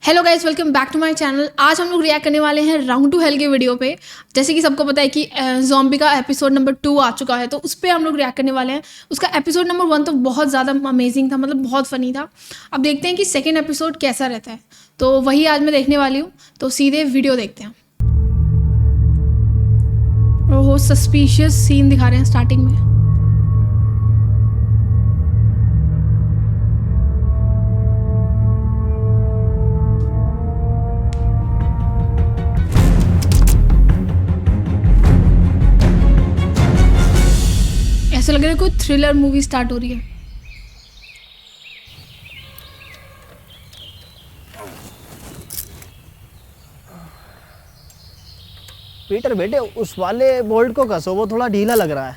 Hello guys, welcome back to my channel. आज हम लोग रिएक्ट करने वाले हैं राउंड टू हेल के वीडियो पे। जैसे कि सबको पता है कि ज़ॉम्बी का एपिसोड नंबर 2 आ चुका है, तो उस पर हम लोग रिएक्ट करने वाले हैं। उसका एपिसोड नंबर 1 तो बहुत ज़्यादा अमेजिंग था, मतलब बहुत फ़नी था। अब देखते हैं कि सेकेंड एपिसोड कैसा रहता है, तो वही आज मैं देखने वाली हूँ। तो सीधे वीडियो देखते हैं। ओहो, सस्पिशियस सीन दिखा रहे हैं स्टार्टिंग में। ऐसा लग रहा है कोई थ्रिलर मूवी स्टार्ट हो रही है। पीटर बेटे, उस वाले बोल्ट को कसो, वो थोड़ा ढीला लग रहा है।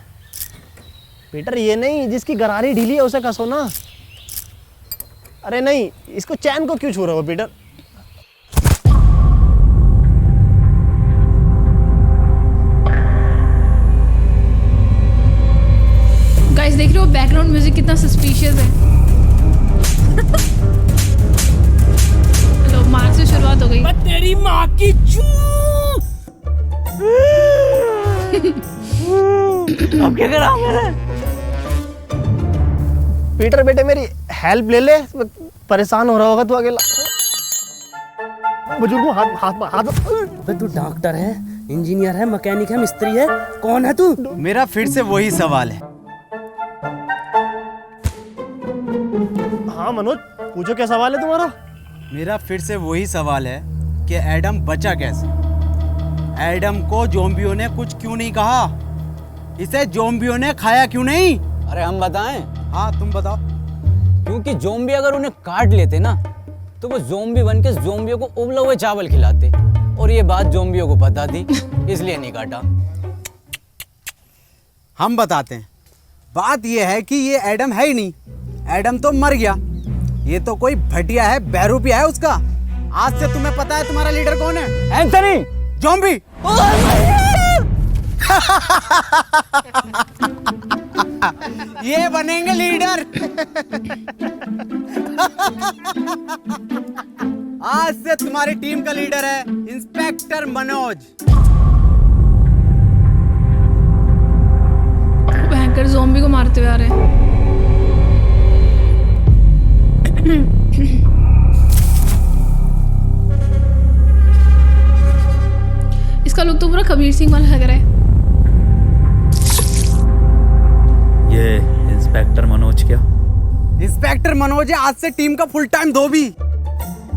पीटर, ये नहीं, जिसकी गरारी ढीली है उसे कसो ना। अरे नहीं, इसको चैन को क्यों छू रहे हो पीटर? गाइस देख रहे हो बैकग्राउंड म्यूजिक कितना सस्पिशियस है। चलो, मार से शुरुआत हो गई। तेरी माँ की अब क्या करा मेरे? पीटर बेटे, मेरी हेल्प ले ले, परेशान हो रहा होगा तू अकेला। बुजुर्ग, हाथ तू डॉक्टर है, इंजीनियर है, मैकेनिक है, मिस्त्री है, कौन है तू? मेरा फिर से वही सवाल है। हाँ मनोज, पूछो क्या सवाल है तुम्हारा? मेरा फिर से वही सवाल है कि एडम बचा कैसे? एडम को ज़ॉम्बियों ने कुछ क्यों नहीं कहा? इसे ज़ॉम्बियों ने खाया क्यों नहीं? अरे हम बताएं? हाँ तुम बताओ। क्योंकि ज़ॉम्बी अगर उन्हें काट लेते ना, तो वो ज़ॉम्बी बन के ज़ॉम्बियों को उबले हुए चावल खिलाते, और ये बात ज़ॉम्बियों को पता थी, इसलिए नहीं काटा। हम बताते हैं। बात यह है कि ये एडम है ही नहीं। एडम तो मर गया। ये तो कोई भटिया है, बहरूपिया है उसका। आज से तुम्हें पता है तुम्हारा लीडर कौन है? एंथनी! ज़ॉम्बी। ये बनेंगे लीडर। आज से तुम्हारी टीम का लीडर है इंस्पेक्टर मनोज। भयंकर ज़ॉम्बी को मारते हुए आ रहे हैं। इसका लुक तो पूरा कबीर सिंह वाला लग रहा है। ये इंस्पेक्टर मनोज क्या? इंस्पेक्टर मनोज है आज से टीम का फुल टाइम धोबी।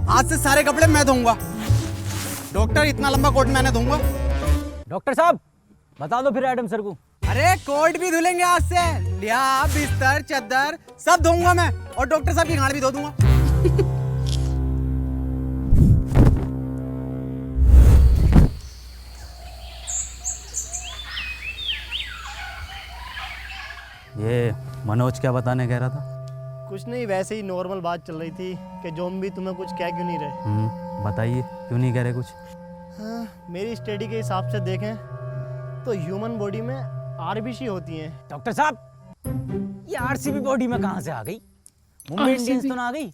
आज से सारे कपड़े मैं धोऊंगा। डॉक्टर, इतना लंबा कोट मैंने धोऊंगा। डॉक्टर साहब, बता दो फिर एडम सर को। अरे कोट भी धुलेंगे आज से। लिया, बिस्तर, चद्दर सब धोऊंगा मैं, और डॉक्टर साहब की गाड़ भी धो दूंगा। ये मनोज क्या बताने कह रहा था? कुछ नहीं, वैसे ही नॉर्मल बात चल रही थी कि ज़ॉम्बी तुम्हें कुछ कह क्यों नहीं रहे। बताइए, क्यों नहीं कह रहे कुछ? हाँ, मेरी स्टडी के हिसाब से देखें तो ह्यूमन बॉडी में आरबीसी होती हैं। डॉक्टर साहब, ये आरसीबी बॉडी में कहाँ से आ गई? मुंबई इंडियंस तो ना आ गई?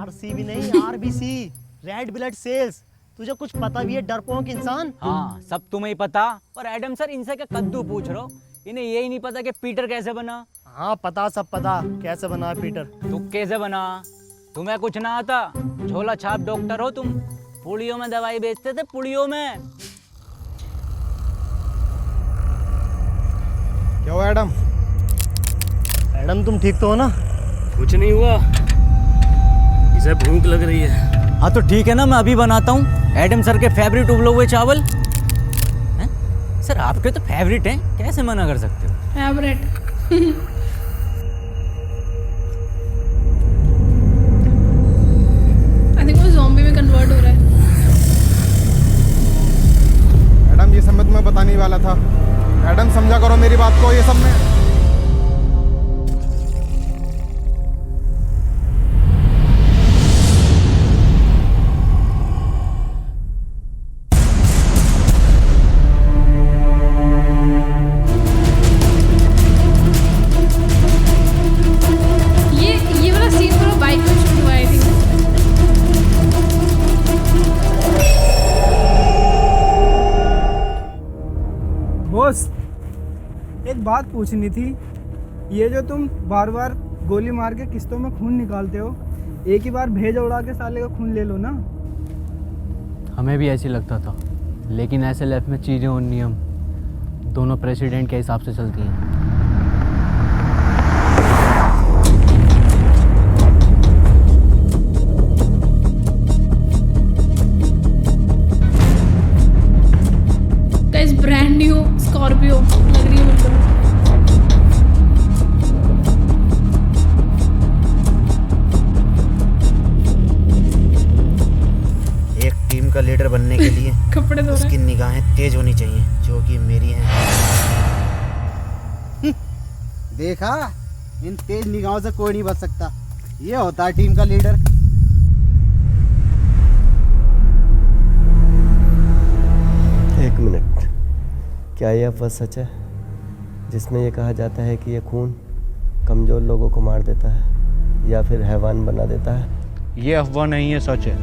आरसीबी नहीं, आरबीसी, रेड ब्लड सेल्स। तुझे कुछ पता भी है, डरपोक इंसान? हाँ, सब तुम्हें ही पता। और एडम सर, इनसे क्या कद्दू पूछ रहे हो? इन्हें यही नहीं पता कि पीटर कैसे बना? हाँ पता, सब पता कैसे बना पीटर। तू कैसे बना? तुम्हें कुछ ना आता? झोला छाप डॉक्टर हो तुम। पुड़ियों में दवाई बेचते थे, पुड़ियों में। क्या हुआ एडम? एडम, तुम ठीक तो हो ना? कुछ नहीं हुआ, इसे भूख लग रही है। हाँ तो ठीक है ना, मैं अभी बनाता हूँ एडम सर के फेवरेट उबले हुए चावल। हैं? सर आपके तो फेवरेट हैं, कैसे मना कर सकते हो? फेवरेट। आई थिंक वो ज़ॉम्बी में कन्वर्ट हो रहा है। एडम, ये सब मैं तुम्हें बताने ही वाला था। एडम, समझा करो मेरी बात को। ये सब में ये वाला सीन पूरा बाइक में शूट हुआ है। एक बात पूछनी थी। ये जो तुम बार बार गोली मार के किस्तों में खून निकालते हो, एक ही बार भेजा उड़ा के साले का खून ले लो ना। हमें भी ऐसे लगता था, लेकिन SLF में चीज़ें और नियम दोनों प्रेसिडेंट के हिसाब से चलती हैं। गाइस ब्रांड न्यू स्कॉर्पियो लग रही है बिल्कुल। एक टीम का लीडर बनने के लिए कपड़े धो रहे उसकी निगाहें तेज होनी चाहिए, जो कि मेरी हैं। देखा, इन तेज निगाहों से कोई नहीं बच सकता। ये होता है टीम का लीडर। एक मिनट, क्या यह अफवाह सच है जिसमें यह कहा जाता है कि यह खून कमज़ोर लोगों को मार देता है या फिर हैवान बना देता है? ये अफवाह नहीं है, सच है।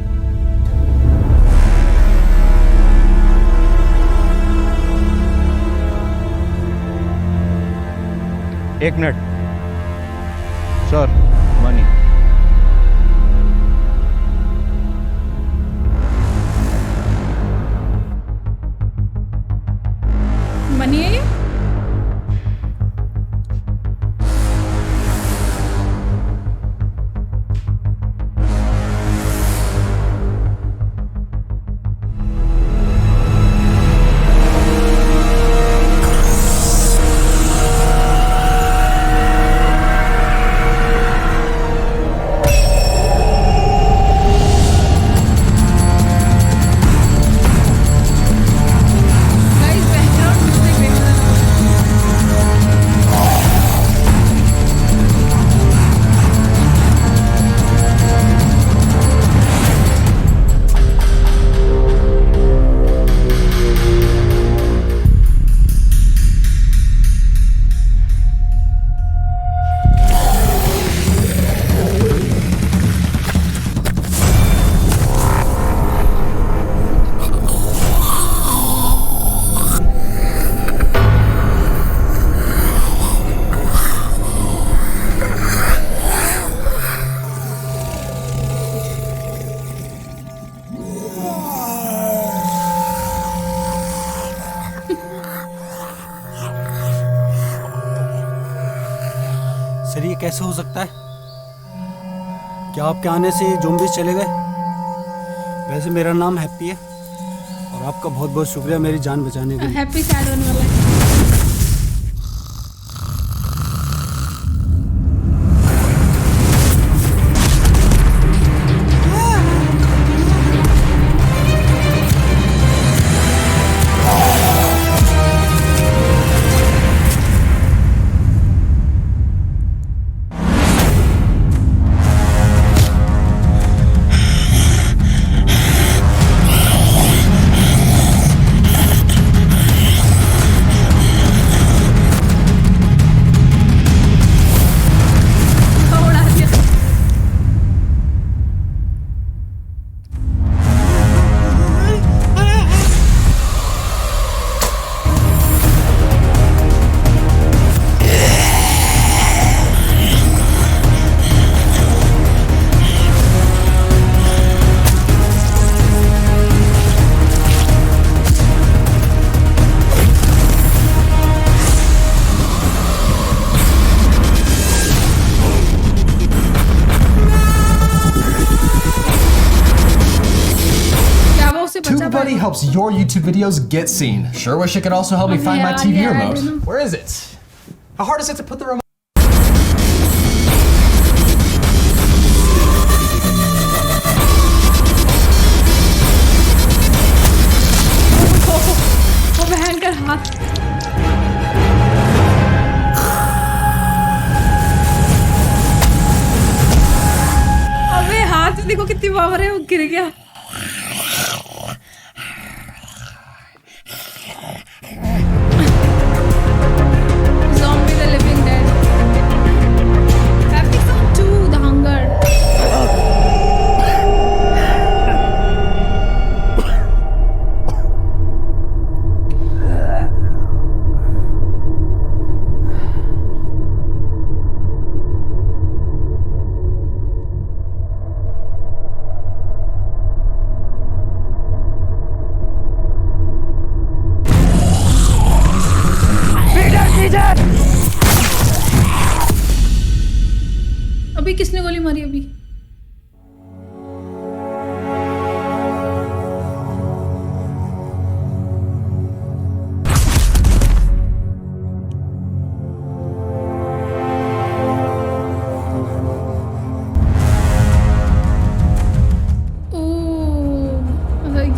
एक मिनट सर, मनी। मनी है ये? गाइस बैकग्राउंड म्यूजिक देखना। सर ये कैसे हो सकता है? क्या आपके आने से ज़ॉम्बीज़ चले गए? वैसे मेरा नाम हैप्पी है और आपका बहुत बहुत शुक्रिया मेरी जान बचाने के लिए। हैप्पी सैड होने वाला है। उड़ा दिया। क्या वो उसे बचा TubeBuddy पाएगा? helps your YouTube videos get seen. Sure wish it could also help me find my Yeah, TV yeah, I remote. don't know. Where is it? How hard is it to put the remote? वो भयंकर हाथ। अबे हाथ देखो कितनी power है, वो गिर गया। Zombie the Living Dead. Episode 2, The Hunger.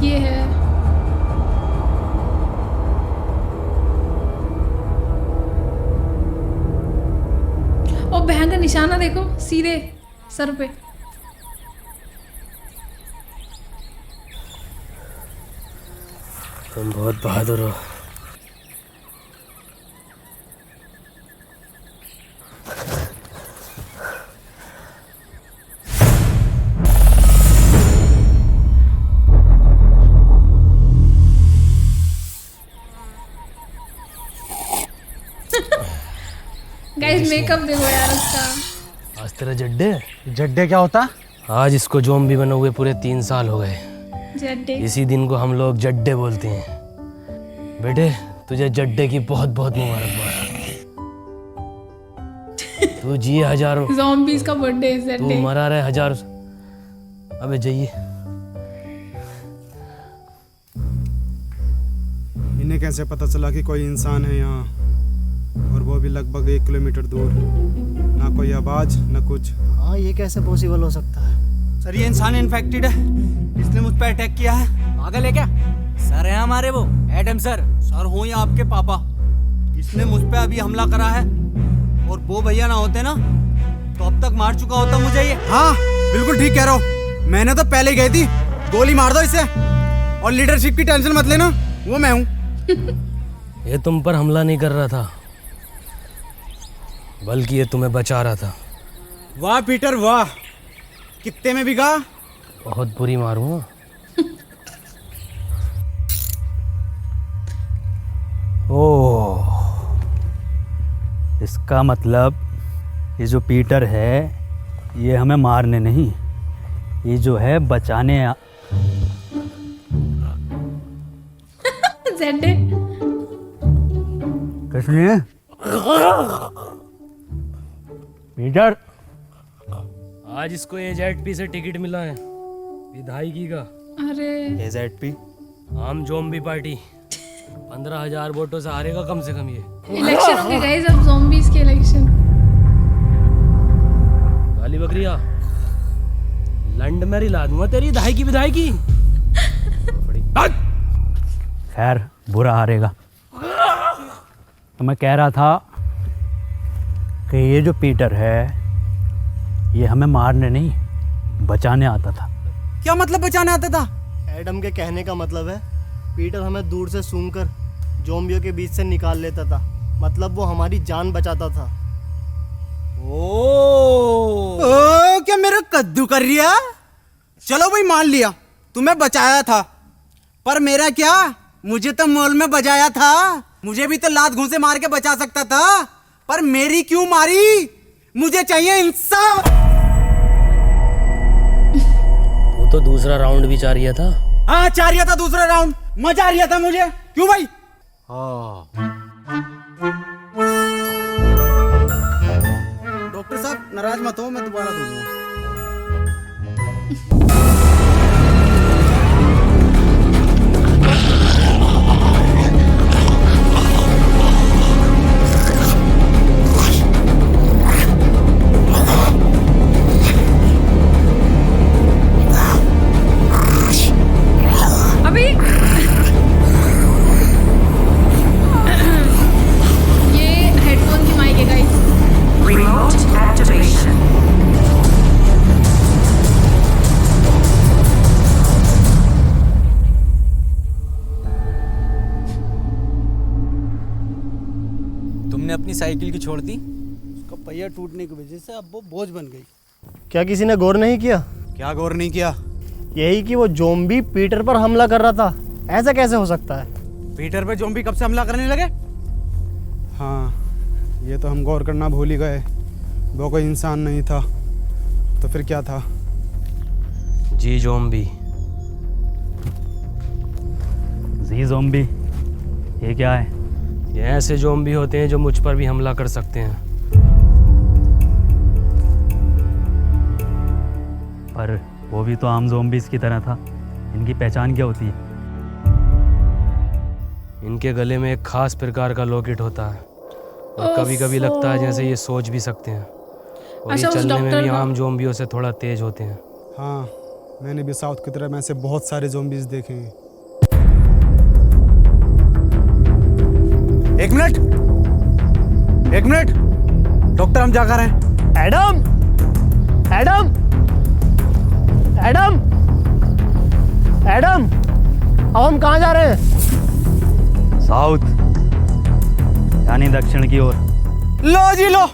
ये है। और बहन का निशाना देखो सीधे सर पे। तुम बहुत बहादुर हो। गाइस मेकअप देखो यार उसका। आज तेरा जड्डे। जड्डे क्या होता? आज इसको ज़ॉम्बी बने हुए पूरे 3 साल हो गए। जड्डे। इसी दिन को हम लोग जड्डे बोलते हैं। बेटे तुझे जड्डे की बहुत बहुत मुबारकबाद। तू जिए हजारों। ज़ॉम्बीज़ का बर्थडे है तू जड्डे। मरा रहे हजारों। अबे जाइए। इन्हें कैसे पता चला कि कोई इंसान है यहाँ, और वो भी लगभग 1 किलोमीटर दूर? ना कोई आवाज ना कुछ। हाँ, ये कैसे पॉसिबल हो सकता है? सर ये इंसान इन्फेक्टेड है, इसने मुझ पर अटैक किया है। पागल है क्या? सर है हमारे वो एडम सर। सर हो या आपके पापा, इसने मुझ पे अभी हमला करा है, और वो भैया ना होते ना तो अब तक मार चुका होता मुझे ये। हाँ बिल्कुल ठीक कह रहा हो, मैंने तो पहले ही गई थी। गोली मार दो इसे, और लीडरशिप की टेंशन मत लेना, वो मैं हूँ। ये तुम पर हमला नहीं कर रहा था, बल्कि ये तुम्हें बचा रहा था। वाह पीटर वाह, कितने में बिका? बहुत बुरी मारूं। ओह, इसका मतलब ये जो पीटर है ये हमें मारने नहीं, ये जो है बचाने जड्डे। कुछ नहीं है पीटर। आज इसको AZP से टिकट मिला है विधायकी का। अरे AZP आम ज़ॉम्बी पार्टी 15,000 वोटों से हारेगा कम से कम ये। इलेक्शन होंगे गाइस, अब ज़ॉम्बीज़ के इलेक्शन। काली बकरिया लंड में रिला दूंगा तेरी विधायकी विधायकी। खैर बुरा हारेगा। तो मैं कह रहा था कि ये जो पीटर है ये हमें मारने नहीं बचाने आता था। क्या मतलब बचाने आता था? एडम के कहने का मतलब है पीटर हमें दूर से सूंघकर ज़ॉम्बियों के बीच से निकाल लेता था, मतलब वो हमारी जान बचाता था। ओ क्या मेरा कद्दू कर रिया? चलो भाई मान लिया तुम्हें बचाया था, पर मेरा क्या, मुझे तो मॉल में बजाया था। मुझे भी तो लात घूंसे मार के बचा सकता था, पर मेरी क्यों मारी? मुझे चाहिए इंसाफ। वो तो दूसरा राउंड भी चाह रहा था। हाँ चाह रहा था दूसरा राउंड, मजा आ रहा था मुझे। क्यों भाई? डॉक्टर साहब नाराज मत हो, मैं दोबारा दूंगा। अभी ये हेडफोन की माइक है गाइस। Remote activation. तुमने अपनी साइकिल की छोड़ दी? उसका पहिया टूटने की वजह से अब वो बोझ बन गई। क्या किसी ने गौर नहीं किया? क्या गौर नहीं किया? यही कि वो ज़ॉम्बी पीटर पर हमला कर रहा था। ऐसा कैसे हो सकता है? पीटर पे ज़ॉम्बी कब से हमला करने लगे? हाँ, ये तो हम गौर करना भूल ही गए। वो कोई इंसान नहीं था, तो फिर क्या था? जी ज़ॉम्बी। जी ज़ॉम्बी ये क्या है? ये ऐसे ज़ॉम्बी होते हैं जो मुझ पर भी हमला कर सकते हैं। पर वो भी तो आम ज़ॉम्बीज़ की तरह था, इनकी पहचान क्या होती है? इनके गले में एक खास प्रकार का लॉकेट होता है, और कभी कभी लगता है जैसे ये सोच भी सकते हैं, और ये अच्छा, उस चलने में डॉक्टर भी का- आम ज़ॉम्बियों से थोड़ा तेज होते हैं। हाँ, मैंने भी साउथ की तरह में से बहुत सारे ज़ॉम्बीज़ देखे हैं। एक मिनट, डॉक्टर हम जा कर हैं। एडम, एडम, एडम, एडम, अब हम कहाँ जा रहे हैं? साउथ यानी दक्षिण की ओर। लो जी लो,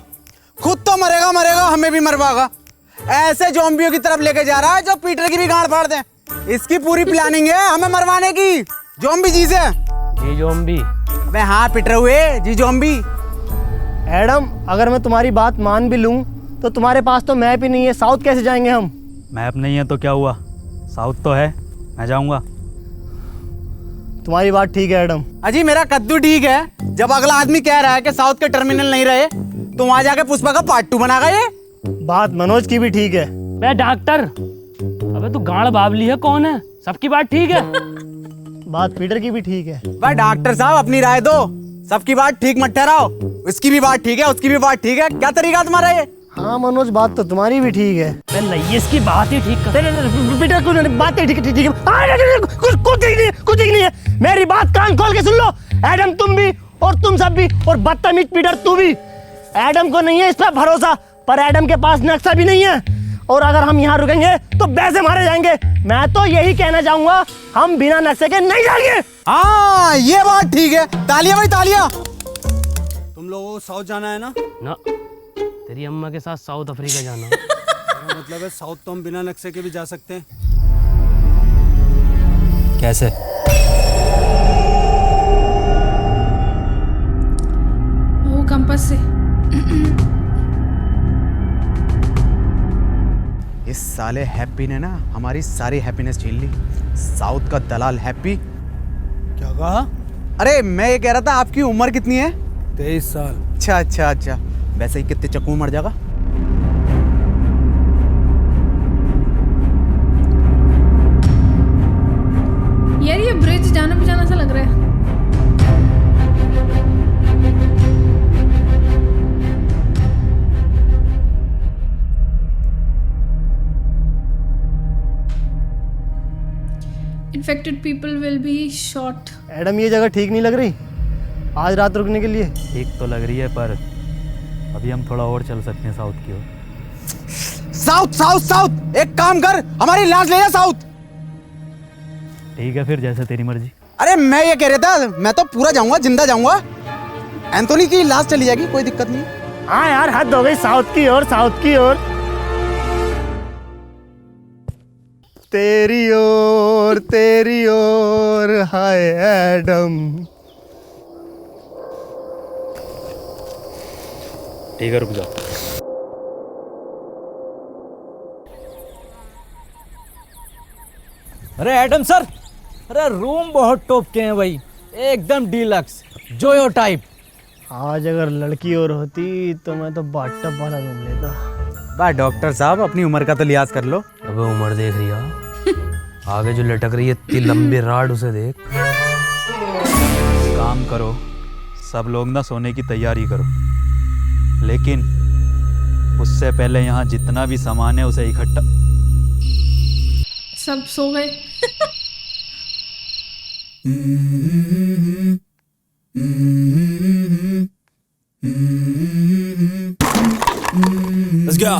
खुद तो मरेगा, हमें भी मरवाएगा। ऐसे ज़ॉम्बियों की तरफ लेके जा रहा है जो पीटर की भी गांड फाड़ दें। इसकी पूरी प्लानिंग है हमें मरवाने की। ज़ॉम्बी जी से। जी ज़ॉम्बी? अबे हाँ पीटर हुए जी ज़ॉम्बी। एडम, अगर मैं तुम्हारी बात मान भी लूं तो तुम्हारे पास तो मैप ही नहीं है, साउथ कैसे जाएंगे हम? मैप नहीं है तो क्या हुआ, साउथ तो है, मैं जाऊंगा। तुम्हारी बात ठीक है एडम। अजी मेरा कद्दू ठीक है। जब अगला आदमी कह रहा है कि साउथ के टर्मिनल नहीं रहे तो वहां जाके पुष्पा का पार्ट 2 बनागा ये। बात मनोज की भी ठीक है। बे डॉक्टर, अबे तू गाड़ बाबली है, कौन है? सबकी बात ठीक है। बात पीटर की भी ठीक है। भाई डॉक्टर साहब अपनी राय दो, सबकी बात ठीक मत ठहराओ। इसकी भी बात ठीक है, उसकी भी बात ठीक है, क्या तरीका तुम्हारा ये? हाँ मनोज, बात तो तुम्हारी भी ठीक है। नहीं, इसकी बात ही ठीक कर। पीटर कुछ बात ठीक है, कुछ ठीक नहीं है। मेरी बात कान खोल के सुन लो, एडम तुम भी और तुम सब भी, और बदतमीज पीटर तू भी। एडम को नहीं है इस पर भरोसा, पर एडम के पास नक्शा भी नहीं है, और अगर हम यहाँ रुकेंगे तो वैसे मारे जाएंगे। मैं तो यही कहना चाहूंगा, हम बिना नक्शे के नहीं जाएंगे। हाँ ये बात ठीक है। तालियां भाई तालियां। तुम लोगों को साउथ जाना है ना? ना, तेरी अम्मा के साथ साउथ अफ्रीका जाना। मेरा मतलब है साउथ तो हम बिना नक्शे के भी जा सकते हैं। कैसे? वो कंपास से। इस साले हैप्पी ने ना हमारी सारी हैप्पीनेस छीन ली। साउथ का दलाल हैप्पी। क्या कहा? अरे मैं ये कह रहा था आपकी उम्र कितनी है? 23 साल। अच्छा। वैसे ही कितने चक्कू मर जाएगा? यार ये ब्रिज जाना पहचाना सा लग रहा है। Infected people will be shot. Adam, ये जगह ठीक नहीं लग रही आज रात रुकने के लिए। ठीक तो लग रही है, पर अभी हम थोड़ा और चल सकते हैं साउथ की ओर। साउथ एक काम कर, हमारी लाश ले जा साउथ। ठीक है फिर, जैसे तेरी मर्जी। अरे मैं ये कह रहा था, मैं तो पूरा जाऊंगा, जिंदा जाऊंगा। एंथोनी की लाश चली जाएगी, कोई दिक्कत नहीं। हाँ यार, हद हो गई, साउथ की ओर, साउथ की ओर। तेरी ओर हाय एडम। ठीक है, रुक जा। अरे एडम सर, अरे रूम बहुत टॉप के हैं भाई, एकदम डीलक्स जोयो टाइप। आज अगर लड़की और होती तो मैं तो बाथटब वाला रूम लेता। बा डॉक्टर साहब अपनी उम्र का तो लिहाज कर लो। अबे उम्र देख रही है, आगे जो लटक रही है इतनी लंबी राड, उसे देख। काम करो, सब लोग ना सोने की तैयारी करो, लेकिन उससे पहले यहाँ जितना भी सामान है उसे इकट्ठा। सब सो गए। Let's go.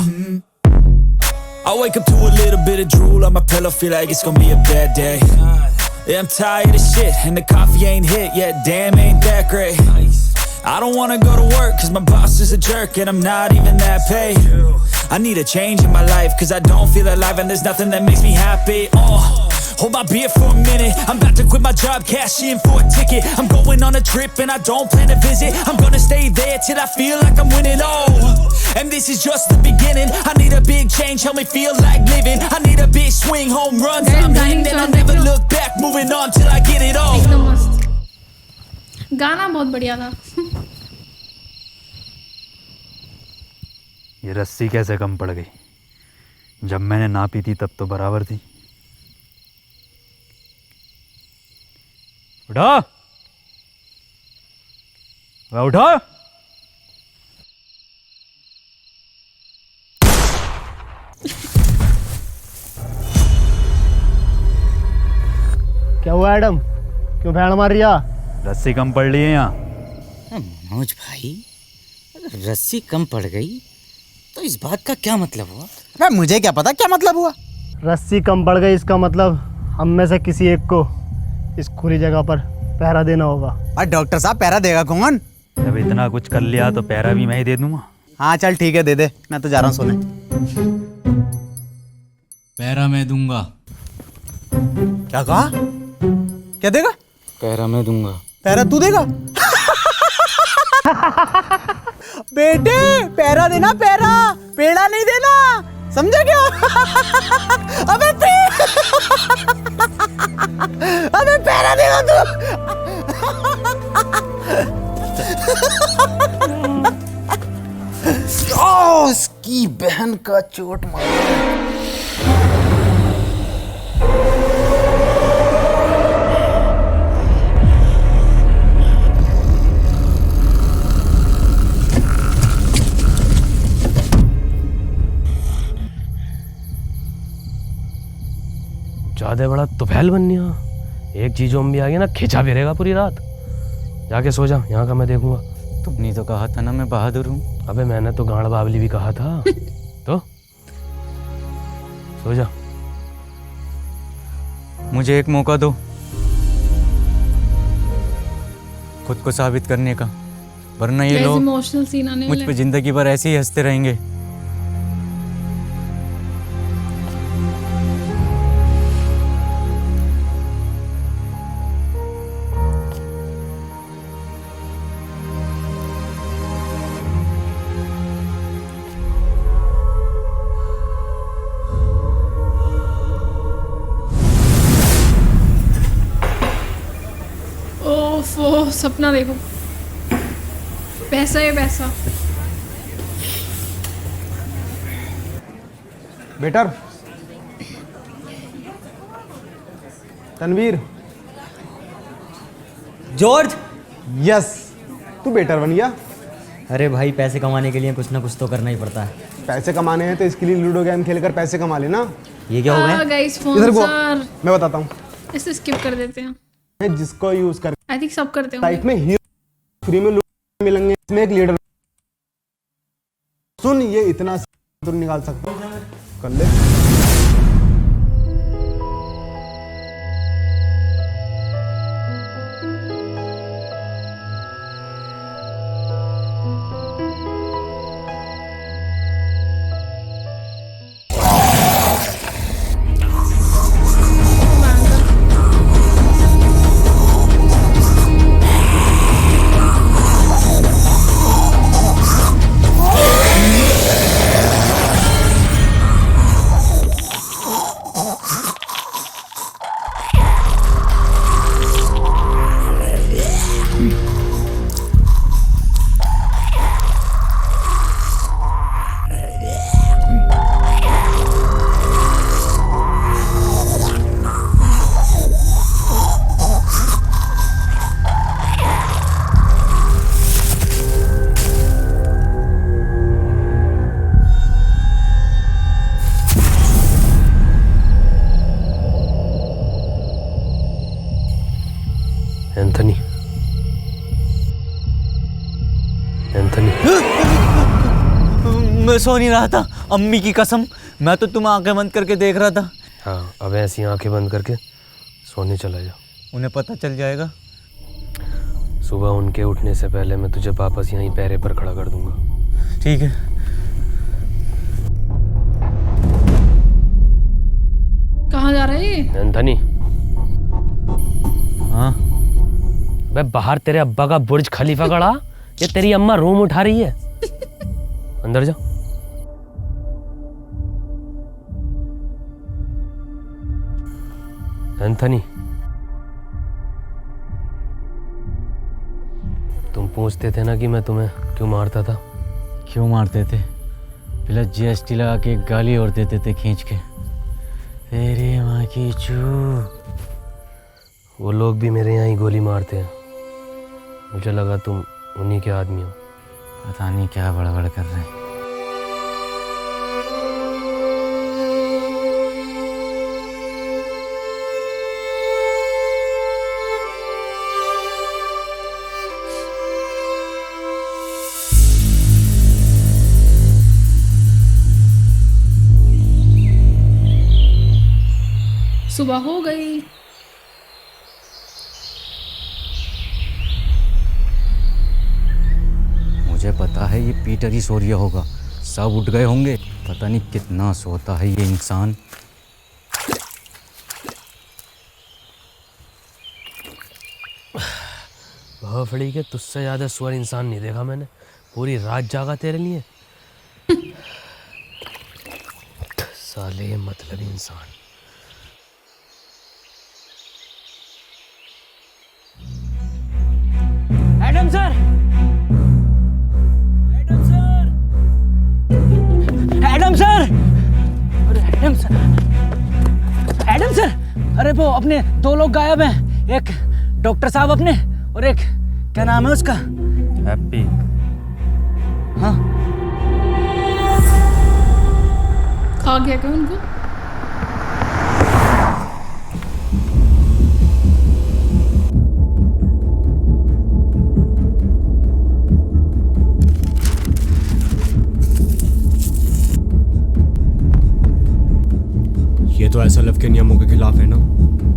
I wake up to a little bit of drool on my pillow, feel like it's gonna be a bad day. Yeah, I'm tired of shit, and the coffee ain't hit yet, damn ain't that great. I don't wanna go to work, cause my boss is a jerk, and I'm not even that paid. I need a change in my life, cause I don't feel alive, and there's nothing that makes me happy. Hold my beer for a minute, I'm about to quit my job, cash in for a ticket. I'm going on a trip and I don't plan to visit. I'm gonna stay there till I feel like I'm winning, and this is just the beginning. I need a big change, help me feel like living. I need a big swing, home runs, I'm hitting, and I'll never look back, moving on till I get it all. एकदम मस्त गाना, बहुत बढ़िया था। ये रस्सी कैसे कम पड़ गई? जब मैंने ना पी थी तब तो बराबर थी। उठा, उठा। क्या हुआ एडम, क्यों भैंड मार रिया? रस्सी कम पड़ रही है यहाँ। मनोज भाई, अगर रस्सी कम पड़ गई तो इस बात का क्या मतलब हुआ? अबे मुझे क्या पता क्या मतलब हुआ। रस्सी कम पड़ गई इसका मतलब हम में से किसी एक को इस खुली जगह पर पहरा देना होगा। और डॉक्टर साहब पहरा देगा कौन? जब इतना कुछ कर लिया तो पैरा भी मैं ही दे दूंगा। हाँ चल ठीक है दे दे, मैं तो जा रहा हूँ सोने। पैरा मैं दूंगा। क्या कहा? क्या देगा? पैरा मैं दूंगा। पैरा तू देगा? बेटे पैरा देना, पैरा, पेड़ा नहीं देना, समझा क्या? अबे अबे पैरा देगा तू। ओ, इसकी बहन का चोट मारा। ज्यादा बड़ा तुफैल बन गया। एक चीज भी आ गया ना, खींचा फिरेगा पूरी रात। जाके सो जा, यहाँ का मैं देखूंगा। तुमने तो कहा था ना मैं बहादुर हूँ। अबे मैंने तो गांड बावली भी कहा था। तो सो जा। मुझे एक मौका दो खुद को साबित करने का, वरना ये लोग इमोशनल सीन आने मुझ वाला पे है। जिंदगी भर ऐसे ही हंसते रहेंगे। ओह सपना देखो, पैसा है पैसा। Better Tanveer, George. यस, तू बेटर बन गया। अरे भाई पैसे कमाने के लिए कुछ ना कुछ तो करना ही पड़ता है। पैसे कमाने हैं तो इसके लिए लूडो गेम खेलकर पैसे कमा लेना। ये क्या हो गया? गाइस इधर को स्पॉन्सर, मैं बताता हूँ। इसे स्किप कर देते हैं। जिसको यूज कर आई थिंक सब करते साइट होंगे। में हीरो फ्री में लूडो मिलेंगे। इसमें एक लीडर सुन, ये इतना तो निकाल सकता हूँ, कर ले। एंथनी, एंथनी, मैं सो नहीं रहा था, अम्मी की कसम, मैं तो तुम आंखें बंद करके देख रहा था। हाँ, अब ऐसी आंखें बंद करके सोने चला जा। उन्हें पता चल जाएगा। सुबह उनके उठने से पहले मैं तुझे वापस यहीं पैरे पर खड़ा कर दूंगा। ठीक है। कहाँ जा रहे हैं? एंथनी, हाँ बे बाहर तेरे अब्बा का बुर्ज खलीफा खड़ा, ये तेरी अम्मा रूम उठा रही है। अंदर जा। एंथनी, तुम पूछते थे ना कि मैं तुम्हें क्यों मारता था। क्यों मारते थे? पहले जीएसटी लगा के एक गाली और देते थे खींच के, तेरी माँ की चू। वो लोग भी मेरे यहाँ ही गोली मारते हैं। मुझे लगा तुम उन्हीं के आदमी हो। पता नहीं क्या बड़बड़ कर रहे हैं। सुबह हो गई। मुझे पता है ये पीटर ही सो रहा होगा, सब उठ गए होंगे। पता नहीं कितना सोता है ये इंसान। भोफड़ी के तुझसे ज़्यादा सुअर इंसान नहीं देखा मैंने। पूरी रात जागा तेरे लिए। साले ये मतलब इंसान। Adam sir, Adam sir, Adam sir, अरे एडम सर, एडम सर, अरे वो अपने 2 लोग गायब हैं। एक डॉक्टर साहब अपने, और एक क्या नाम है उसका? हैप्पी। हाँ, खा गया क्या उनको? ये तो SLF के नियमों के खिलाफ है ना।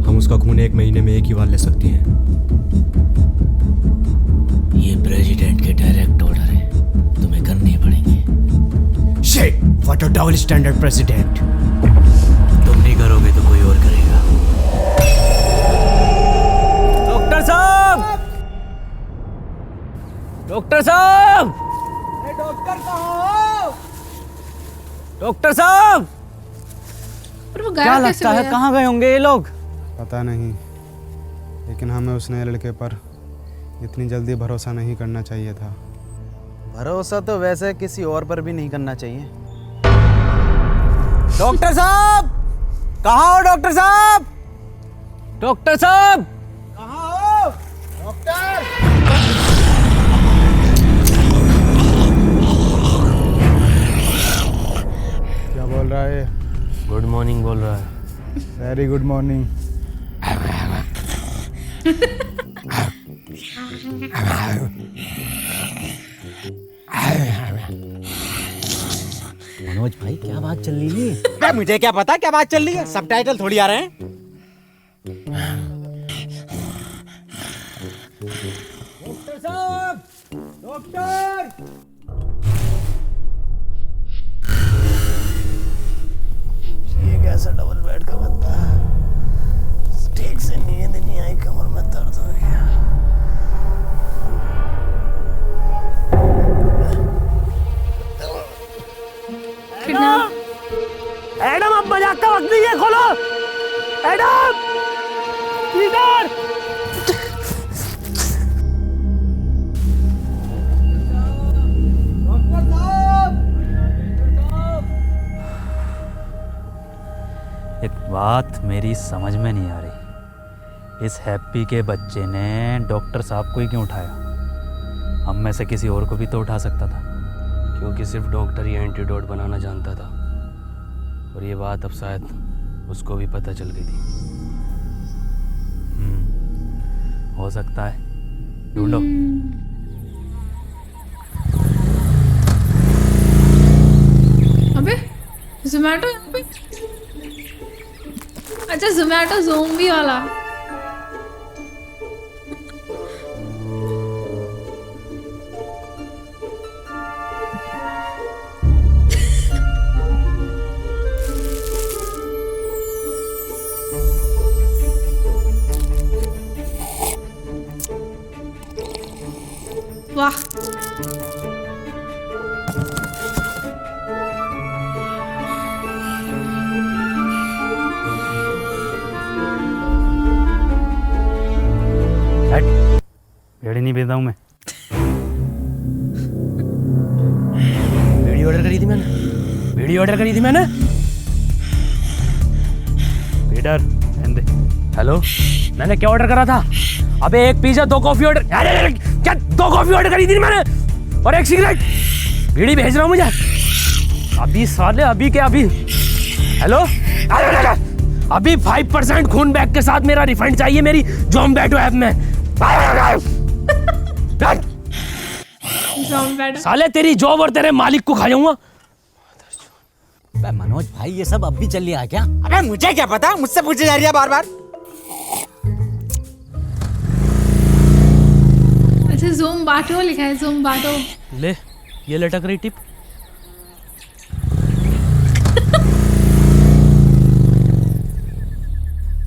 हम उसका खून 1 महीने में 1 ही बार ले सकते हैं। ये प्रेसिडेंट के डायरेक्ट ऑर्डर है, तुम्हें करने ही पड़ेंगे। Shit, what a double standard president. तुम नहीं करोगे तो कोई और करेगा। डॉक्टर साहब, डॉक्टर साहब, डॉक्टर कहाँ हो? डॉक्टर साहब, पर वो क्या गायब कैसे लगता हो है गया? कहाँ गए होंगे ये लोग? पता नहीं, लेकिन हमें उस नए लड़के पर इतनी जल्दी भरोसा नहीं करना चाहिए था। भरोसा तो वैसे किसी और पर भी नहीं करना चाहिए। डॉक्टर साहब, कहाँ हो डॉक्टर साहब? डॉक्टर साहब, कहाँ हो डॉक्टर? क्या बोल रहा है? गुड मॉर्निंग बोल रहा है। Very good morning. मनोज भाई क्या बात चल रही है? मुझे क्या पता क्या बात चल रही है, सबटाइटल थोड़ी आ रहे हैं। डॉक्टर साहब, डॉक्टर, ये कैसा डबल बेड का बंदा है? ठीक से नींद नहीं आई, कमर में दर्द हो गया। एडम, अब मजाक का वक्त नहीं है, खोलो। Adam, Peter. एक बात मेरी समझ में नहीं आ रही, इस हैप्पी के बच्चे ने डॉक्टर साहब को ही क्यों उठाया? हम में से किसी और को भी तो उठा सकता था। क्योंकि सिर्फ डॉक्टर ही एंटीडोट बनाना जानता था, और ये बात अब शायद उसको भी पता चल गई थी। हो सकता है, ढूंढो। अबे जोमेटो यहाँ पे। अच्छा, जोमेटो ज़ोंबी वाला। वाह, भेड़ी नहीं भेजता हूँ मैं। वीडियो ऑर्डर करी थी मैंने, वीडियो ऑर्डर करी थी मैंने। पीटर, दे। हेलो, मैंने क्या ऑर्डर करा था? अबे 1 पिज्जा 2 कॉफी ऑर्डर। अरे क्या 2 कॉफी ऑर्डर करी थी मैंने, और 1 सिगरेट। बीड़ी भेज रहा हूँ मुझे अभी साले, अभी क्या अभी? हेलो, अभी 5% खून बैग के साथ मेरा रिफंड चाहिए मेरी ज़ोमैटो ऐप में। साले तेरी जॉब और तेरे मालिक को खा जाऊंगा। अबे मनोज भाई ये सब अब भी चल रहा है क्या? अबे मुझे क्या पता, मुझसे पूछे जा रही है बार बार। अच्छा ज़ूम बाटो लिखा है, ज़ूम बाटो। ले ये लटक रही टिप।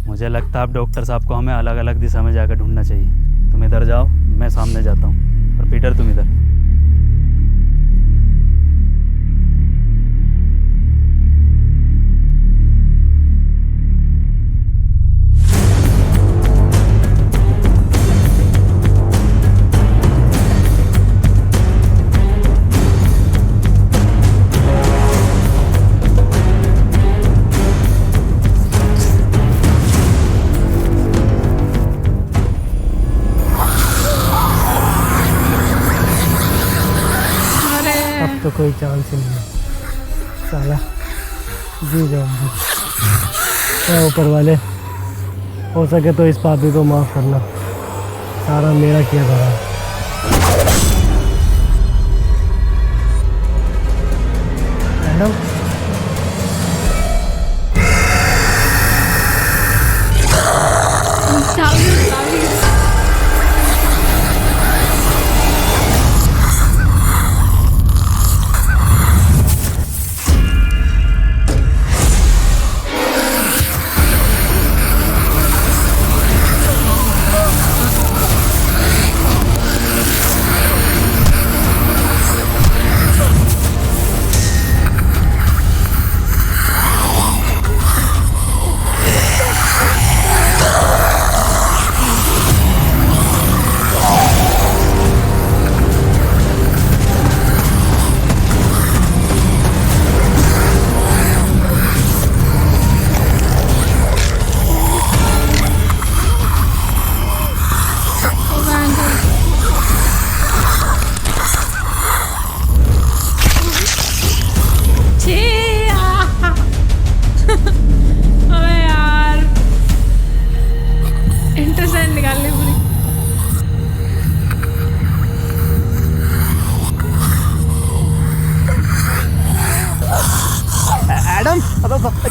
मुझे लगता है अब डॉक्टर साहब को हमें अलग अलग दिशा में जाकर ढूंढना चाहिए। तुम इधर जाओ, मैं सामने जाता हूँ, और पीटर तुम इधर। तो कोई चांस ही नहीं है साला, जी जाऊंगी। क्या ऊपर वाले, हो सके तो इस पापी को माफ़ करना, सारा मेरा किया था। मैडम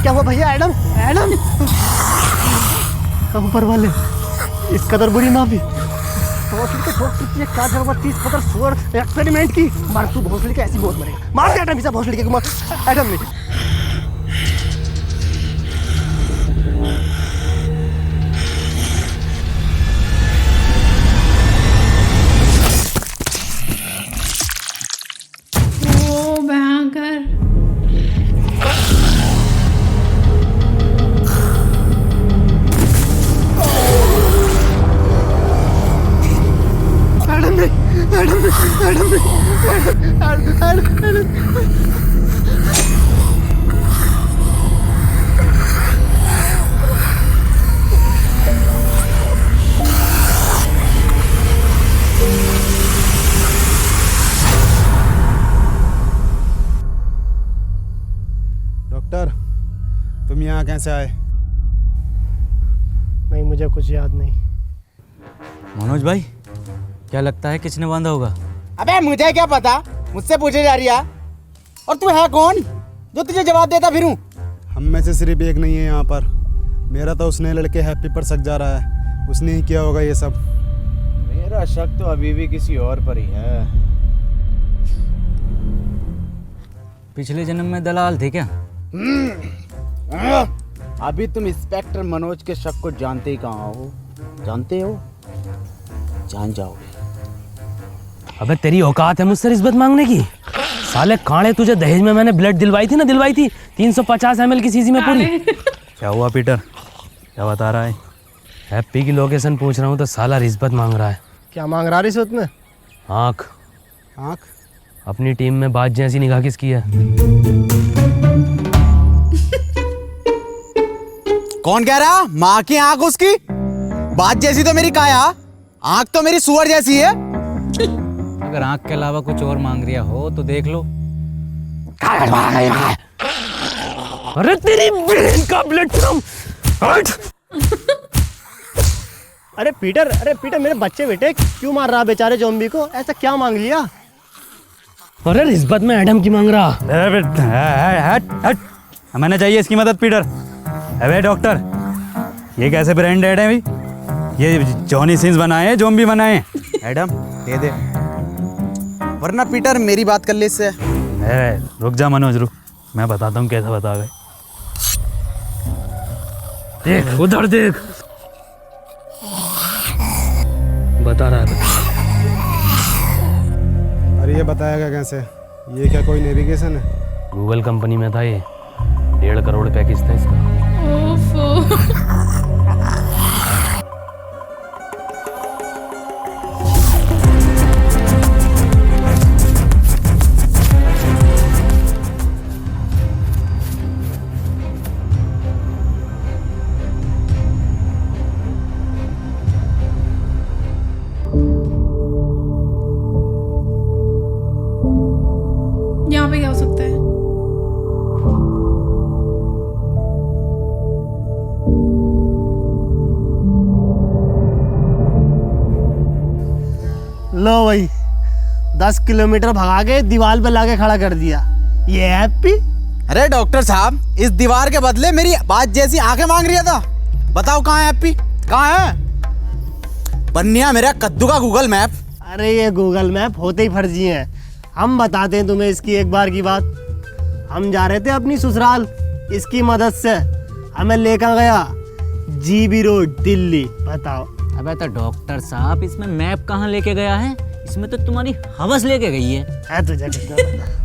क्या हुआ भैया? एडम एडम ऊपर वाले इस कदर बुरी माफी भोसड़ी के 4030 सुअर एक्सपेरिमेंट की मार। तू भोसड़ी के ऐसी बहुत मरेगा, मार दे एडम, भोसड़ी के मार। एडम नहीं डॉक्टर, तुम यहाँ कैसे आए? नहीं, मुझे कुछ याद नहीं। मनोज भाई क्या लगता है किसने बांधा होगा? अबे मुझे क्या पता, मुझसे पूछे जा रही है। और तू है कौन जो तुझे जवाब देता फिरूं? हम में से सिर्फ एक नहीं है यहाँ पर। मेरा तो उसने लड़के हैप्पी पर शक जा रहा है, उसने ही किया होगा ये सब। मेरा शक तो अभी भी किसी और पर ही है। पिछले जन्म में दलाल थे क्या? अभी तुम इंस्पेक्टर मनोज के शक को जानते ही कहाँ हो? जानते हो? जान जाओगे। अबे तेरी औकात है मुझसे रिश्वत मांगने की? साले कांडे, तुझे दहेज में मैंने ब्लड दिलवाई थी 350 ml की सीसी में पूरी। क्या हुआ पीटर, क्या बता रहा है? हैप्पी की लोकेशन पूछ रहा हूँ तो साला रिश्वत मांग रहा है। क्या मांग रहा रिश्वत में? आँख। आँख? अपनी टीम में बाज जैसी निगाह किसकी है? कौन कह रहा? माँ की आँख उसकी? बात जैसी तो मेरी काया, आँख तो मेरी सुअर जैसी है। अगर आँख के अलावा कुछ और मांग रिया हो तो देख लो। अरे तेरी बहन का ब्लड अरे पीटर मेरे बच्चे बेटे क्यों मार रहा बेचारे ज़ॉम्बी को? ऐसा क्या मांग लिया? अरे रिश्वत में एडम की मांग रहा। हमें चाहिए इसकी मदद पीटर। अबे डॉक्टर, ये कैसे ब्रांडेड है भाई? ये जॉनी सिंस बनाए हैं, ज़ॉम्बी बनाए हैं। एडम दे दे, वरना पीटर मेरी बात कर ले इससे। रुक जा मनोज, रुक, मैं बताता हूँ कैसे बता गए। देख उधर देख, बता रहा है। अरे ये बताएगा कैसे? ये क्या कोई नेविगेशन है? गूगल कंपनी में था ये, 1.5 करोड़ पैकेज था इसका। ओफो। यहाँ पे क्या हो सकता है? लो भाई, 10 किलोमीटर भगा के दीवार पे लाके खड़ा कर दिया। ये हैप्पी? अरे डॉक्टर साहब, इस दीवार के बदले मेरी बात जैसी आंखें मांग रही था। बताओ कहाँ है हैप्पी, कहाँ है? बन्निया मेरा कद्दू का गूगल मैप। अरे ये गूगल मैप होते ही फर्जी हैं। हम बताते हैं तुम्हें इसकी एक बार की बात। हम जा रहे थे अपनी ससुराल, इसकी मदद से हमें लेकर गया जीबी रोड दिल्ली। बताओ। अबे तो डॉक्टर साहब, इसमें मैप कहाँ लेके गया है? इसमें तो तुम्हारी हवस लेके गई है तुझे कितना पता?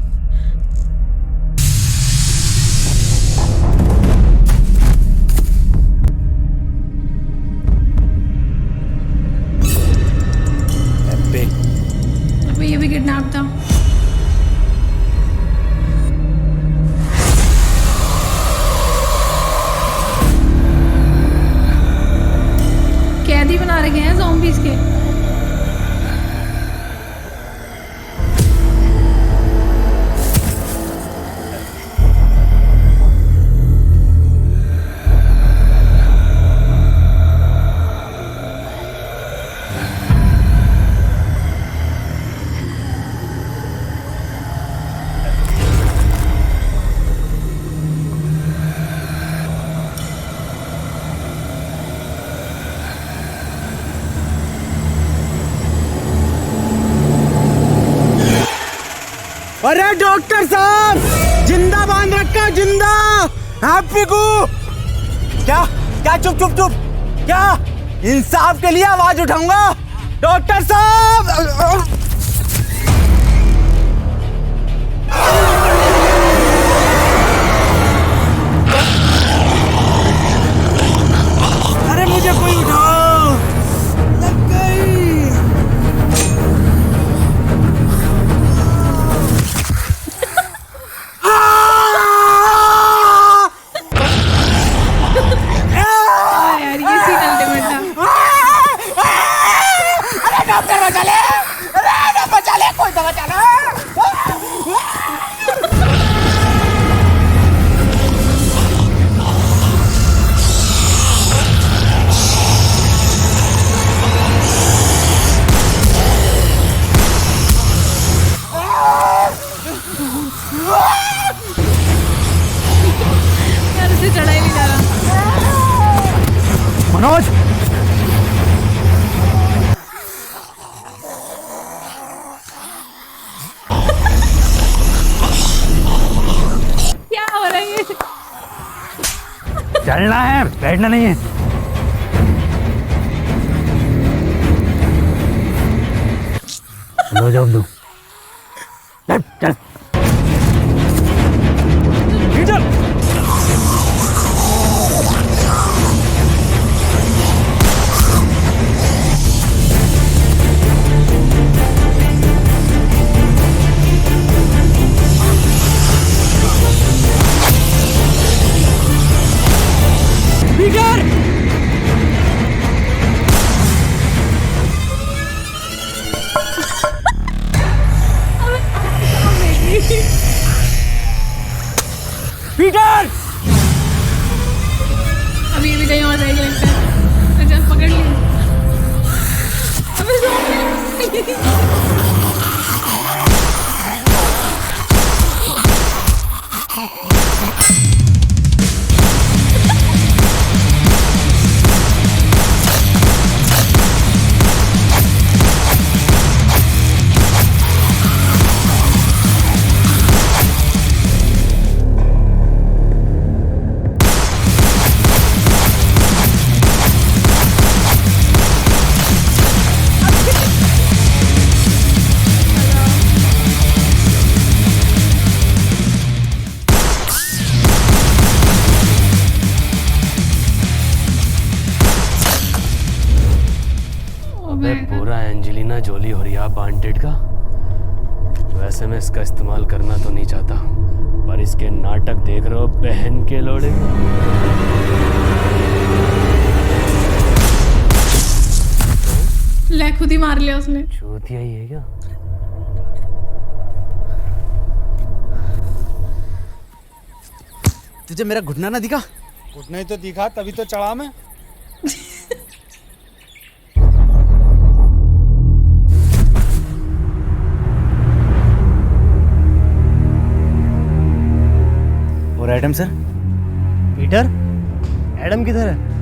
अबे ये भी किडनैप था। कैदी बना रखे हैं ज़ॉम्बीज़ के। अरे डॉक्टर साहब, जिंदा बांध रखा, जिंदा हैप्पी को। क्या क्या? चुप चुप चुप। क्या? इंसाफ के लिए आवाज उठाऊंगा डॉक्टर साहब। अरे मुझे कोई उठाओ, लग गई। यार ये सीन अल्टीमेट था। अरे डॉक्टर बचा ले, अरे बचा ले, कोई तो बचा ले। यार उसे चढ़ा ही नहीं जा रहा। मनोज, क्या हो रहा है ये? चलना है, बैठना नहीं है। लो जाओ दो। चल चल। अबे पूरा एंजेलिना जोली हो रही वांटेड का। वैसे मैं इसका इस्तेमाल करना तो नहीं चाहता, पर इसके नाटक देख रहे हो बहन के लोड़े। ले खुद ही मार लिया उसने। चूतिया ही है क्या? तुझे मेरा घुटना ना दिखा? घुटना ही तो दिखा, तभी तो चढ़ा मैं। और एडम सर? पीटर, एडम किधर है?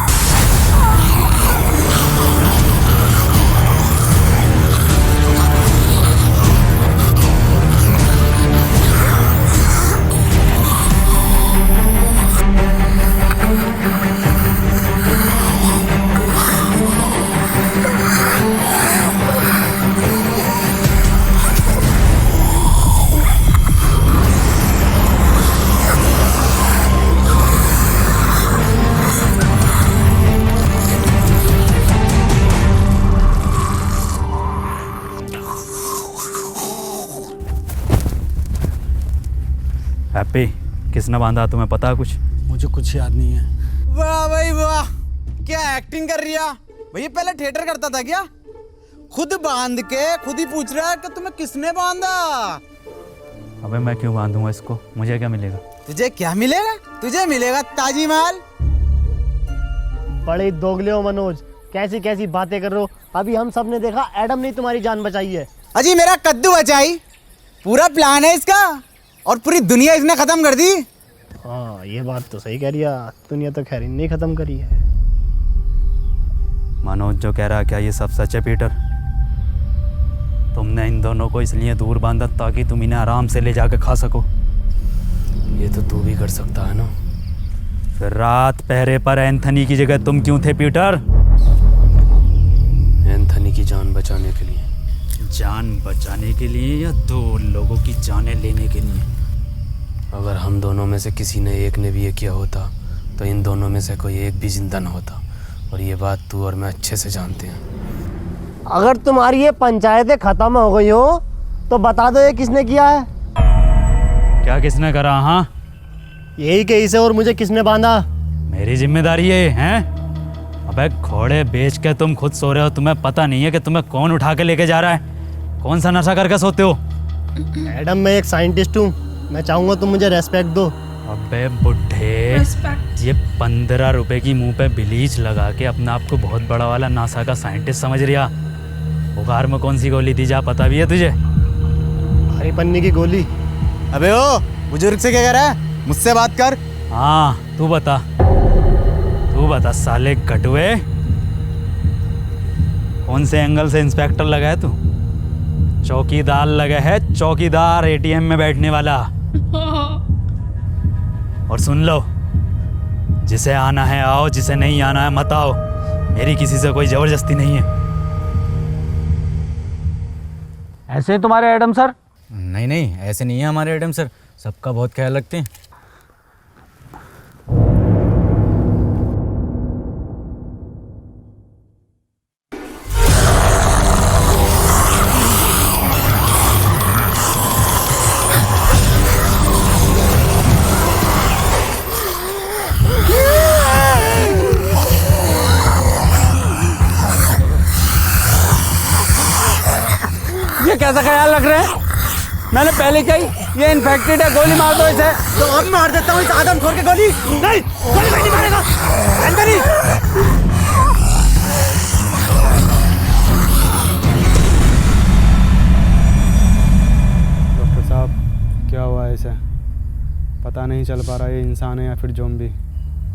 हैप्पी, किसने बांधा तुम्हें पता है कुछ? मुझे कुछ याद नहीं है। वाह भाई वाह, क्या एक्टिंग कर रही है भैया। पहले थिएटर करता था क्या? खुद बांध के खुद ही पूछ रहा है कि तुम्हें किसने बांधा। अबे मैं क्यों बांधूंगा इसको? मुझे क्या मिलेगा? तुझे क्या मिलेगा? तुझे मिलेगा ताजी माल। बड़े दोगले हो मनोज, कैसी कैसी बातें कर रहे हो। अभी हम सब ने देखा एडम ने तुम्हारी जान बचाई है। अजी मेरा कद्दू बचाई, पूरा प्लान है इसका, और पूरी दुनिया इसने खत्म कर दी। हाँ ये बात तो सही कह रही है, दुनिया तो खैर नहीं खत्म करी है। मनोज जो कह रहा है क्या ये सब सच है पीटर? तुमने इन दोनों को इसलिए दूर बांधा ताकि तुम इन्हें आराम से ले जाकर खा सको। ये तो तू भी कर सकता है ना। फिर रात पहरे पर एंथनी की जगह तुम क्यों थे पीटर? एंथनी की जान बचाने के लिए। जान बचाने के लिए या दो लोगों की जानें लेने के लिए? अगर हम दोनों में से किसी ने एक ने भी ये किया होता तो इन दोनों में से कोई एक भी जिंदा न होता, और ये बात तू और मैं अच्छे से जानते हैं। अगर तुम्हारी ये पंचायतें खत्म हो गई हो तो बता दो ये किसने किया है? क्या किसने करा? हाँ यही केस है। और मुझे किसने बांधा? मेरी जिम्मेदारी है, हैं? अबे घोड़े बेच के तुम खुद सो रहे हो, तुम्हें पता नहीं है कि तुम्हें कौन उठा के लेके जा रहा है? कौन सा नशा करके सोते हो? एडम मैं एक साइंटिस्ट हूँ, मैं चाहूँगा तुम मुझे रेस्पेक्ट दो। अबे बुढ़े, ये 15 रुपए की मुंह पे ब्लीच लगा के अपने आप को बहुत बड़ा वाला नासा का साइंटिस्ट समझ रिया। बुखार में कौन सी गोली थी जा पता भी है तुझे? हरी पन्नी की गोली। अबे ओ बुजुर्ग से क्या कह रहा है? मुझसे बात कर। हाँ तू बता साले कटुए, कौन से एंगल से इंस्पेक्टर लगा है तू? चौकीदार लगा है, चौकीदार, एटीएम में बैठने वाला। और सुन लो, जिसे आना है आओ, जिसे नहीं आना है मत आओ। मेरी किसी से कोई जबरदस्ती नहीं है। ऐसे तुम्हारे एडम सर? नहीं नहीं, ऐसे नहीं है हमारे एडम सर, सबका बहुत ख्याल रखते हैं। ये कैसा ख्याल रख रहे हैं? मैंने पहले कही ये इन्फेक्टेड है, गोली मार दो इसे। तो अब मार देता हूँ इस आदम खोर के गोली। नहीं, गोली नहीं मारेगा। एंथनी! डॉक्टर साहब क्या हुआ है इसे? पता नहीं चल पा रहा ये इंसान है या फिर ज़ॉम्बी,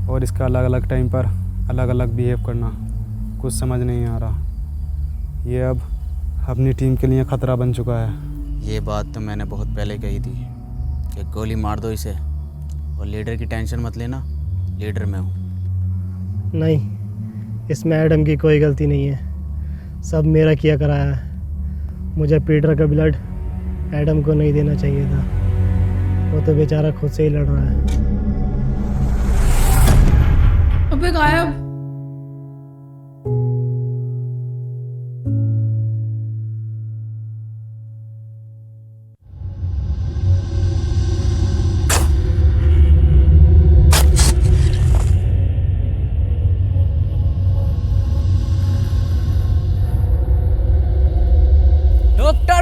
और इसका अलग अलग टाइम पर अलग अलग बिहेव करना कुछ समझ नहीं आ रहा। ये अब अपनी टीम के लिए ख़तरा बन चुका है। ये बात तो मैंने बहुत पहले कही थी कि गोली मार दो इसे, और लीडर की टेंशन मत लेना, लीडर मैं हूँ। नहीं, इसमें एडम की कोई गलती नहीं है, सब मेरा किया कराया है। मुझे पीटर का ब्लड एडम को नहीं देना चाहिए था, वो तो बेचारा खुद से ही लड़ रहा है। अबे गायब।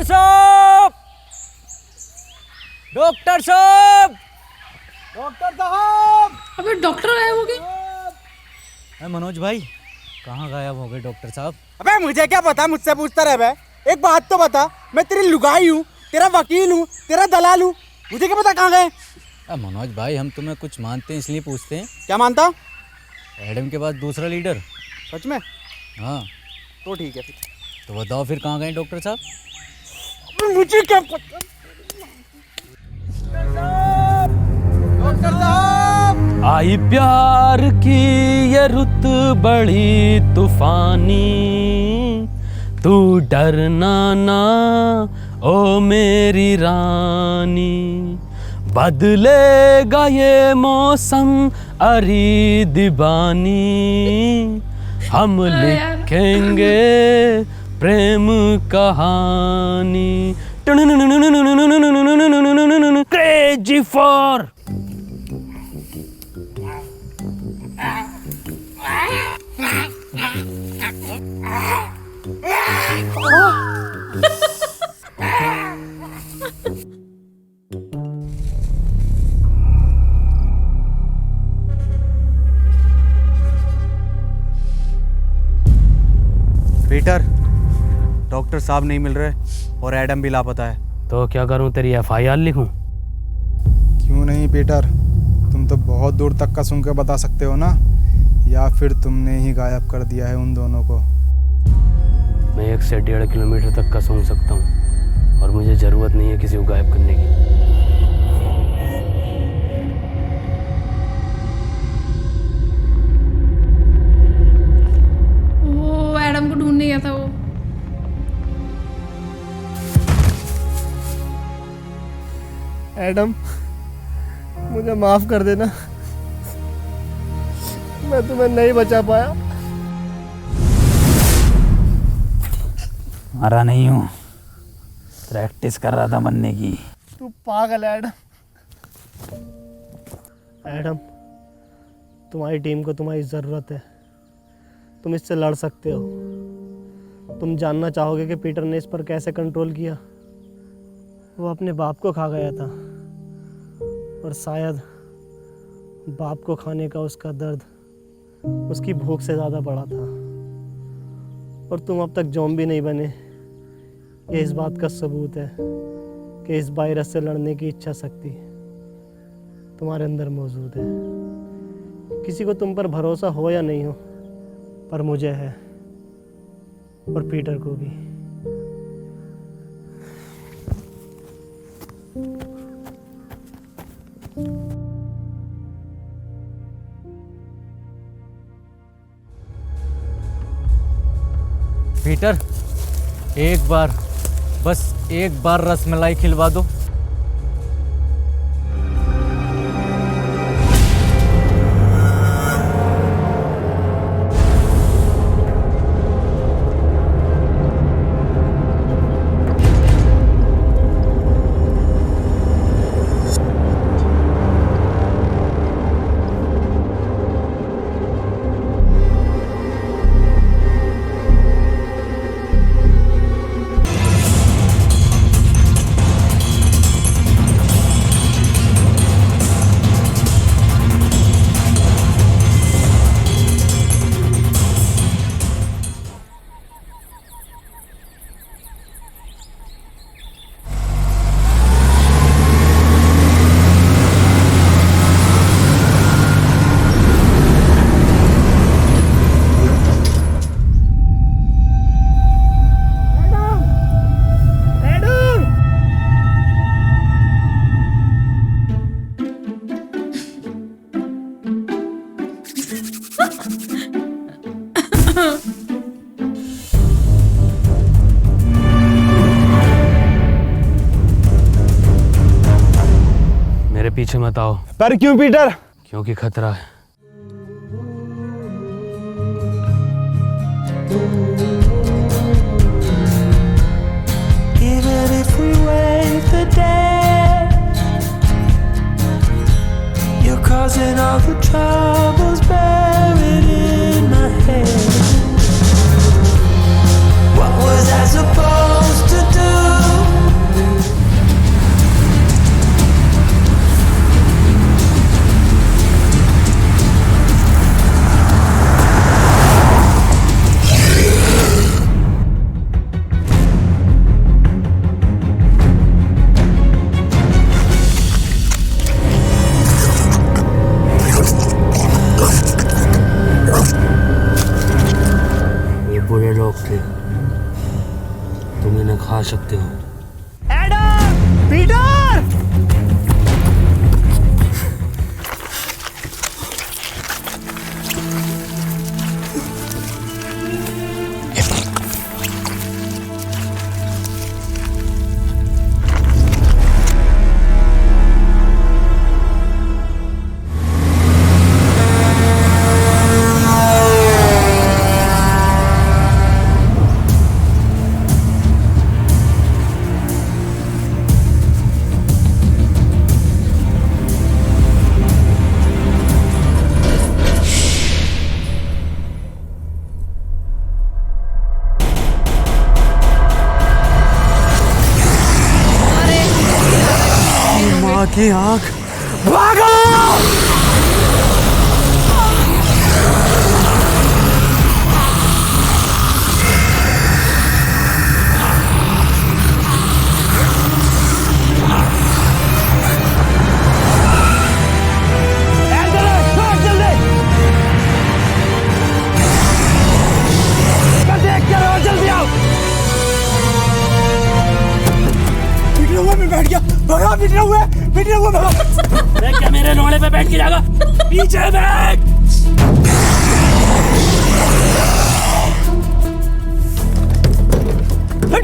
साहब, डॉक्टर साहब, डॉक्टर साहब। अबे डॉक्टर गायब हो गए। अरे मनोज भाई, कहाँ गायब हो गए डॉक्टर साहब? अबे मुझे क्या पता, मुझसे पूछता रहे बे। एक बात तो बता, मैं तेरी लुगाई हूँ, तेरा वकील हूँ, तेरा दलाल हूँ, मुझे क्या पता कहाँ गए? मनोज भाई, हम तुम्हें कुछ मानते हैं इसलिए पूछते हैं। क्या मानता? एडम के बाद दूसरा लीडर। सच में? हाँ। तो ठीक है फिर। तो बताओ फिर कहाँ गए डॉक्टर साहब? मुझे क्या पता। डॉक्टर साहब। आई प्यार की ये रुत बड़ी तूफानी, तू डरना ना ओ मेरी रानी, बदलेगा ये मौसम अरी दीवानी, हम लिखेंगे प्रेम कहानी, क्रेजी फॉर। पीटर, डॉक्टर साहब नहीं मिल रहे और एडम भी लापता है। तो क्या करूं, तेरी FIR लिखूं? क्यों नहीं पीटर, तुम तो बहुत दूर तक का सुन के बता सकते हो ना, या फिर तुमने ही गायब कर दिया है उन दोनों को? मैं 1 से 1.5 किलोमीटर तक का सूंघ सकता हूँ और मुझे ज़रूरत नहीं है किसी को गायब करने की। वो एडम को ढूंढने गया था वो। एडम, मुझे माफ कर देना, मैं तुम्हें नहीं बचा पाया। मरा नहीं हूँ, प्रैक्टिस कर रहा था मरने की। तू पागल है एडम। एडम, तुम्हारी टीम को तुम्हारी ज़रूरत है, तुम इससे लड़ सकते हो। तुम जानना चाहोगे कि पीटर ने इस पर कैसे कंट्रोल किया। वो अपने बाप को खा गया था और शायद बाप को खाने का उसका दर्द उसकी भूख से ज़्यादा बड़ा था। और तुम अब तक ज़ॉम्बी नहीं बने, ये इस बात का सबूत है कि इस वायरस से लड़ने की इच्छा शक्ति तुम्हारे अंदर मौजूद है। किसी को तुम पर भरोसा हो या नहीं हो, पर मुझे है, और पीटर को भी। पीटर, एक बार, बस एक बार रसमलाई खिलवा दो। मेरे पीछे मत आओ। पर क्यों पीटर? क्योंकि खतरा है। Even if we wait the day, you're causing all the troubles buried in my head. What was I supposed to do? बुरे लोग थे, तुम इन्हें खा सकते हो। एडम! पीटर! की आंख। भागो! बैठ गया, भगा, पीटना हुआ, भगा। क्या मेरे लोड़े पे बैठ के जाएगा? पीछे बैठ।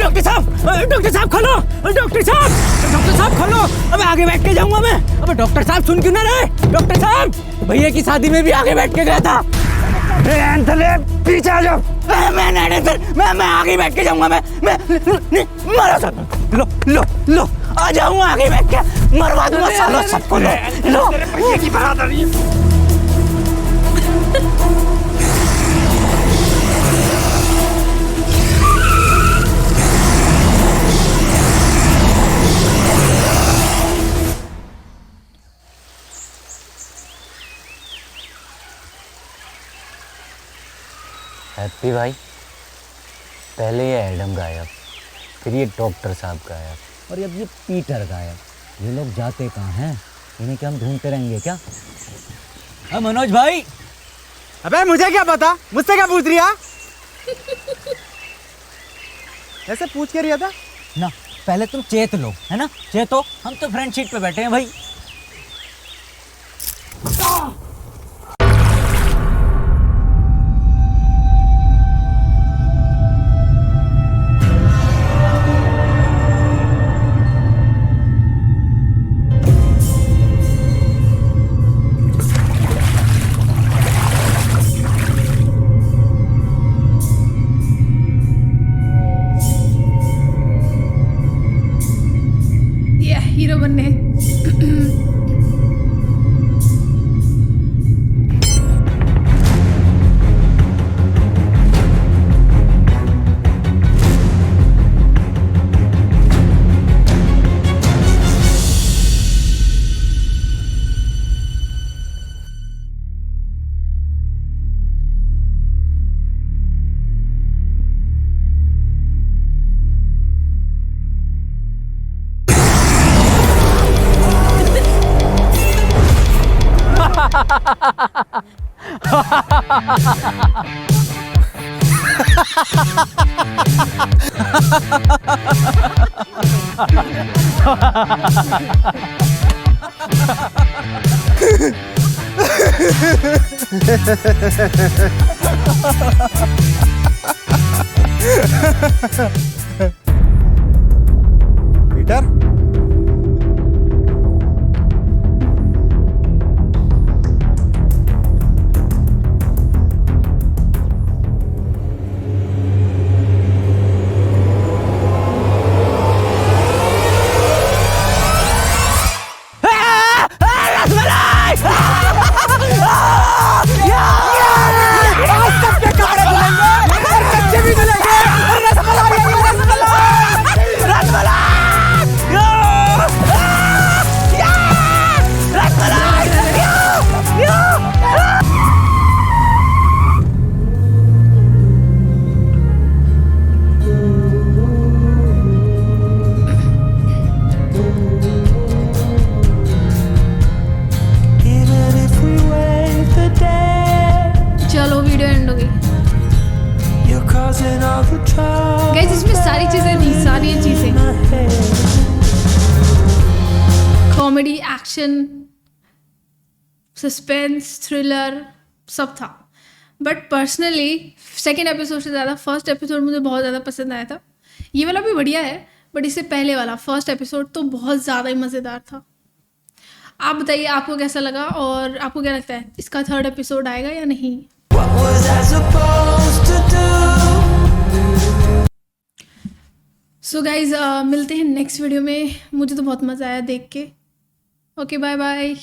डॉक्टर साहब खोलो, डॉक्टर साहब खोलो। अबे आगे बैठ के जाऊंगा मैं। अबे डॉक्टर साहब सुन क्यों ना रहे? डॉक्टर साहब, भैया की शादी में भी आगे बैठ के गया था। पीछे आ जाओ। मैं आगे बैठ के जाऊंगा। मैं मारो सब। लो आ जाऊंगा आगे बैठ के, मरवा दूंगा सालों सबको। लो भैया की बारात आ रही है। हैप्पी भाई, पहले ये एडम गायब, फिर ये डॉक्टर साहब गायब, और अब ये पीटर गायब। ये लोग जाते कहाँ हैं? इन्हें क्या हम ढूंढते रहेंगे क्या? मनोज भाई। अबे मुझे क्या पता, मुझसे क्या पूछ रिया? ऐसे पूछ के रिया था ना। पहले तुम चेत लो, है ना? चेतो, हम तो फ्रंट सीट पे बैठे हैं भाई। हीरो बनने। पीटर, चलो वीडियो एंड हो गई। गाइस इसमें सारी चीज़ें थी, सारी चीज़ें, कॉमेडी, एक्शन, सस्पेंस, थ्रिलर, सब था। बट पर्सनली सेकेंड एपिसोड से ज़्यादा फर्स्ट एपिसोड मुझे बहुत ज़्यादा पसंद आया था। ये वाला भी बढ़िया है, बट इससे पहले वाला फर्स्ट एपिसोड तो बहुत ज़्यादा ही मज़ेदार था। आप बताइए आपको कैसा लगा, और आपको क्या लगता है इसका थर्ड एपिसोड आएगा या नहीं? सो गाइज मिलते हैं नेक्स्ट वीडियो में। मुझे तो बहुत मज़ा आया देख के। Okay bye bye.